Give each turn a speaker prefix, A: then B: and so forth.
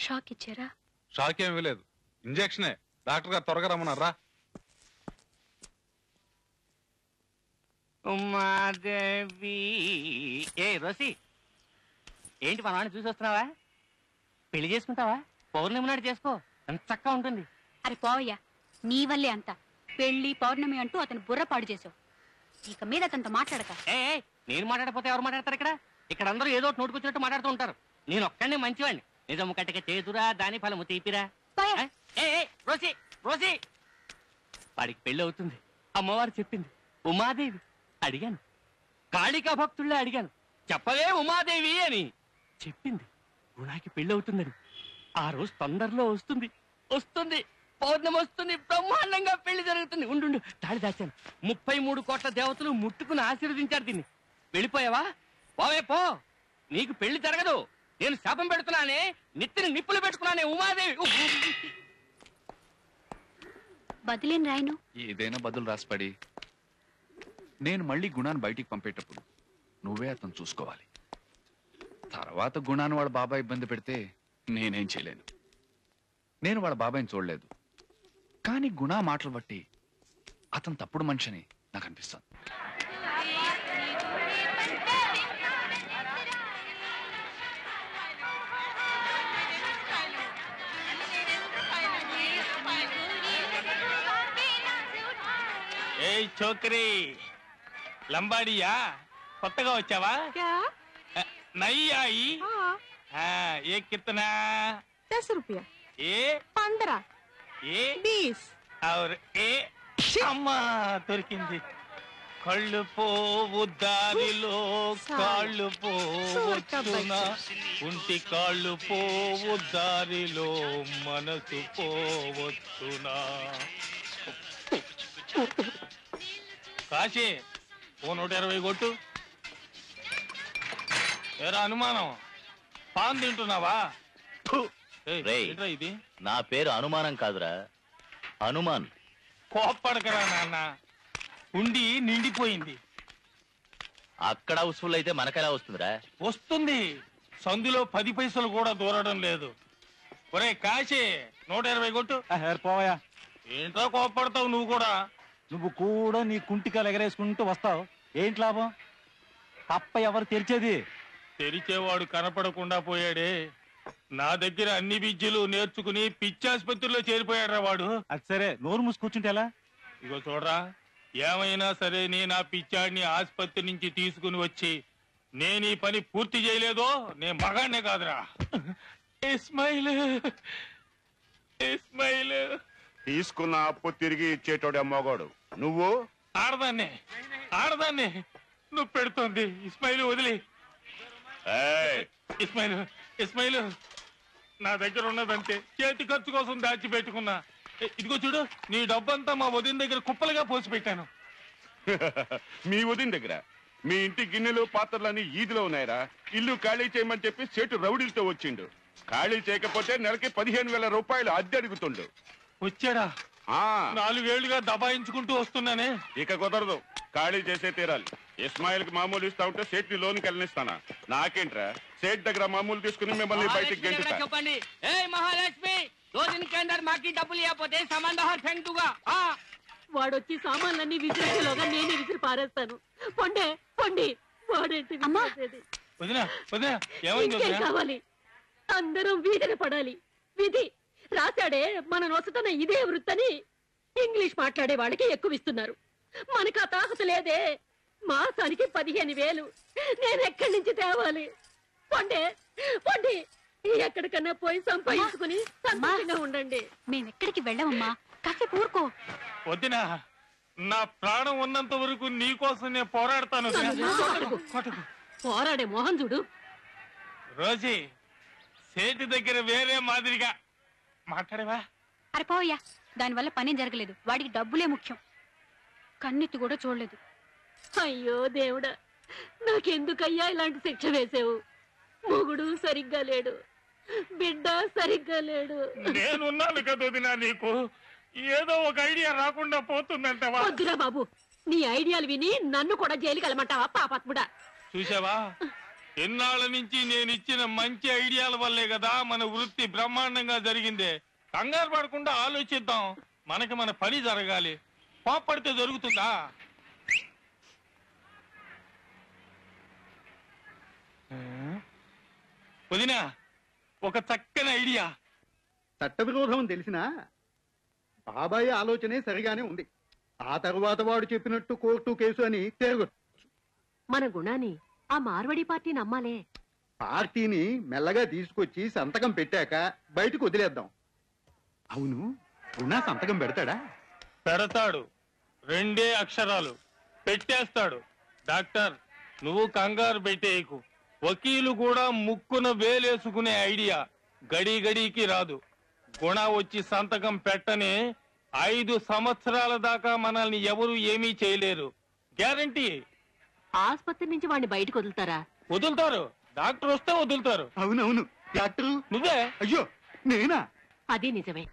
A: Shock ఇచ్చారా?
B: Shock ఏమీ లేదు, ఇంజెక్షనే. డాక్టర్ గారు త్వరగా రమ్మన్నారా?
C: ఉమాదేవి. ఏ రోసి, ఏంటి మా నాన్న చూసి వస్తున్నావా? పెళ్లి చేసుకుంటావా? పౌర్ణమి నాడు చేసుకో, ఎంత చక్కగా ఉంటుంది.
A: అరే పోవయ్యా, నీ వల్లే అంత. పెళ్లి పౌర్ణమి అంటూ అతను బుర్ర పాడు చేసావు. ఇక మీద అతనితో మాట్లాడక.
C: నేను మాట్లాడకపోతే ఎవరు మాట్లాడతారు? ఇక్కడ అందరూ ఏదో ఒకటి నోటుకొచ్చినట్టు మాట్లాడుతూ ఉంటారు. నేను ఒక్కడే మంచివాడిని. నిజము కట్టక చేతురా, దాని ఫలము తీపిరా. రోసి రోసి, వాడికి పెళ్లి అవుతుంది, అమ్మవారు చెప్పింది. ఉమాదేవి అడిగాను, కాళికా భక్తుళ్ళే అడిగాను, చెప్పవే ఉమాదేవి అని చెప్పింది. గుణాకి పెళ్లి అవుతుందని. ఆ రోజు తొందరలో వస్తుంది, పౌర్ణమి వస్తుంది, బ్రహ్మాండంగా పెళ్లి జరుగుతుంది. ఉండు, తాళి దాచాను. 33 కోట్ల దేవతలు ముట్టుకుని ఆశీర్వదించారు దీన్ని. వెళ్ళిపోయావా? పోవే పో, నీకు పెళ్లి జరగదు. నేను శాపం పెడుతున్నానే, నెత్తిని నిప్పులు పెట్టుకున్నానే ఉమాదేవి.
A: బదులేం రాయను?
D: ఏదైనా బదులు రాసిపడి నేను మళ్ళీ గుణాన్ని బయటికి పంపేటప్పుడు నువ్వే అతను చూసుకోవాలి. తర్వాత గుణాన్ని వాళ్ళ బాబాయ్ ఇబ్బంది పెడితే నేనేం చేయలేను. నేను వాళ్ళ బాబాయ్ని చూడలేదు, కానీ గుణ మాటలు బట్టి అతను తప్పుడు మనిషిని నాకు అనిపిస్తుంది.
C: ఏ చోకరీ లంబాడియా, కొత్తగా వచ్చావా? నయ్యి आई? ఏ కిतना?
E: 10 रुपया.
C: ఏ
E: 15.
C: ఏ
E: 20.
C: और ఏ అమ్మా దొరికింది. కళ్ళు పోవు దారిలో కాళ్ళు పోవచ్చునా, ఉంటి కాళ్ళు పోవు దారిలో మనసు పోవచ్చునా. కాశీ ఓ 120 కొట్టు. ఏరా అనుమానం, పాన్ తింటున్నావా? ఇది
F: నా పేరు అనుమానం కాదురా, హనుమాన్.
C: కోప్పడకరా నాన్న, ఉండి నిండిపోయింది.
F: అక్కడ హౌస్ఫుల్ అయితే మనకెలా వస్తుందిరా?
C: వస్తుంది, సందులో 10 పైసలు కూడా దూరడం లేదు. ఒరే కాశీ 120 కొట్టు.
G: పోయా,
C: ఏంటో కోప్పడతావు నువ్వు కూడా?
G: నువ్వు కూడా నీ కుంటికాలు ఎగరేసుకుంటూ వస్తావు, ఏంటి లాభం? తప్ప ఎవరు తెరిచేది?
C: తెరిచేవాడు కనపడకుండా పోయాడే. నా దగ్గర అన్ని విద్యలు నేర్చుకుని పిచ్చాసుపత్రిలో చేరిపోయాడ్రా వాడు.
G: అది సరే, నోరు మూసి కూర్చుంటే ఎలా?
C: ఇగో చూడరా, ఏమైనా సరే నేను ఆ పిచ్చాడిని ఆసుపత్రి నుంచి తీసుకుని వచ్చి నేను ఈ పని పూర్తి చేయలేదో నేను మగాడినే కాదురా. ఇస్మాయిల్ ఇస్మాయిల్
H: తీసుకున్న అప్పు తిరిగి ఇచ్చేటోడే మగాడు. నువ్వు
C: ఆడదాన్ని నువ్వు పెడుతోంది. ఇస్మాయిల్ వదిలి. ఇస్మాయిల్ నా దగ్గర ఉన్నదంటే చేతి ఖర్చు కోసం దాచిపెట్టుకున్నా. ఇదిగో చూడు, నీ డబ్బంతా మా వదిన దగ్గర కుప్పలుగా పోసి పెట్టాను.
H: మీ వదిన దగ్గర? మీ ఇంటి గిన్నెలు పాత్రలన్నీ ఈదిలో ఉన్నాయరా. ఇల్లు ఖాళీ చేయమని చెప్పి సేటు రౌడీలతో వచ్చిండు. ఖాళీ చేయకపోతే నెలకి 15,000 రూపాయలు అద్దె అడుగుతుండు.
C: వచ్చాడా? 4 ఏళ్లుగా దబాయించుకుంటూ వస్తున్నానే.
H: ఇక కుదరదు, ఖాళీ చేసే తీరాలి. ఇస్మాయిల్ కి మామూలు ఇస్తా ఉంటే సేట్ ని లోనికి వెళ్ళనిస్తానా? నాకేంట్రా, సేట్ దగ్గర మామూలు తీసుకుని మిమ్మల్ని బయటికి గెంటుతా.
C: చెప్పండి. ఏ మహాలక్ష్మి, 2 दिन के अंदर మాకి డబ్బులు ఇవ్వకపోతే సామాన్ బాహర్ ఫెంక్ దూంగా.
E: వాడొచ్చి సామాన్లన్నీ విసిరేలోగా నేనే విసిరి పారేస్తాను. పొండే పొండి. వాడేంటి కావాలి? అందరం వీధిన పడాలి. విధి రాశాడే మన నొసతన ఇదే వృత్తని. ఇంగ్లీష్ మాట్లాడే వాళ్ళకి ఎక్కువ ఇస్తున్నారు, మనకు ఆ తాహత లేదే. మాసానికి 15,000 నేను ఎక్కడి నుంచి తేవాలి? పొండే పొండి, ఎక్కడికన్నా పోయి సంపాదించుకుని సంతోషంగా ఉండండి.
A: మేమెక్కడికి వెళ్ళమమ్మా, కాసేపు ఊరుకో.
C: వద్దినా, నా ప్రాణం ఉన్నంత వరకు నీ కోసం నేను పోరాడతాను.
E: పోరాడే మోహన్ చూడు.
C: రోజీ, సేటి దగ్గర వేరే మాదిరిగా మాట్లాడేవా?
A: అరే పోయా, దానివల్ల పని జరగలేదు. వాడికి డబ్బులే ముఖ్యం, కన్నెత్తి కూడా చూడలేదు.
E: అయ్యో దేవుడా, నాకెందుకయ్యా ఇలాంటి శిక్ష వేసావు? మొగుడు సరిగ్గా లేడు, బిడ్డ సరిగ్గా లేడు.
C: నేనున్నాను కదా వదినా, నీకు ఏదో ఒక ఐడియా రాకుండా పోతుందంటావా?
E: వద్దురా బాబు, నీ ఐడియాలు విని నన్ను కూడా జైలుకి వెళ్ళమంటావా పాపాత్ముడా?
C: చూసావా,
B: ఎన్నాళ్ళ నుంచి నేను ఇచ్చిన మంచి ఐడియాల వల్లే కదా మన వృత్తి బ్రహ్మాండంగా జరిగిందే. కంగారు పడకుండా ఆలోచిద్దాం. మనకి మన పని జరగాలి. కోప్పడితే జరుగుతుందా? వదినా, ఒక చక్కని ఐడియా.
I: చట్టవిరోధం తెలిసినా బాబాయ్ ఆలోచనే సరిగానే ఉంది. ఆ తరువాత వాడు చెప్పినట్టు కోర్టు కేసు అని తిరగొచ్చు.
E: మన గుణాన్ని ఆ మార్వడి పార్టీ నమ్మాలే.
I: పార్టీని మెల్లగా తీసుకొచ్చి సంతకం పెట్టాక బయటకు వదిలేద్దాం. అవును, గుణ సంతకం పెడతాడా?
B: పెడతాడు. 2 అక్షరాలు పెట్టేస్తాడు. డాక్టర్, నువ్వు కంగారు పెట్టేయకు. వకీలు కూడా ముక్కున వేలేసుకునే ఐడియా గడి గడికి రాదు. గుణ వచ్చి సంతకం పెట్టనే 5 సంవత్సరాల దాకా మనల్ని ఎవరు ఏమీ చేయలేరు. గ్యారంటీ.
E: ఆసుపత్రి నుంచి వాడిని బయటకు వదులుతారా?
B: వదులుతారు. డాక్టర్ వస్తే వదులుతారు.
I: అవునవును. డాక్టరు
B: నువ్వే.
I: అయ్యో, నేనా?
E: అది నిజమే.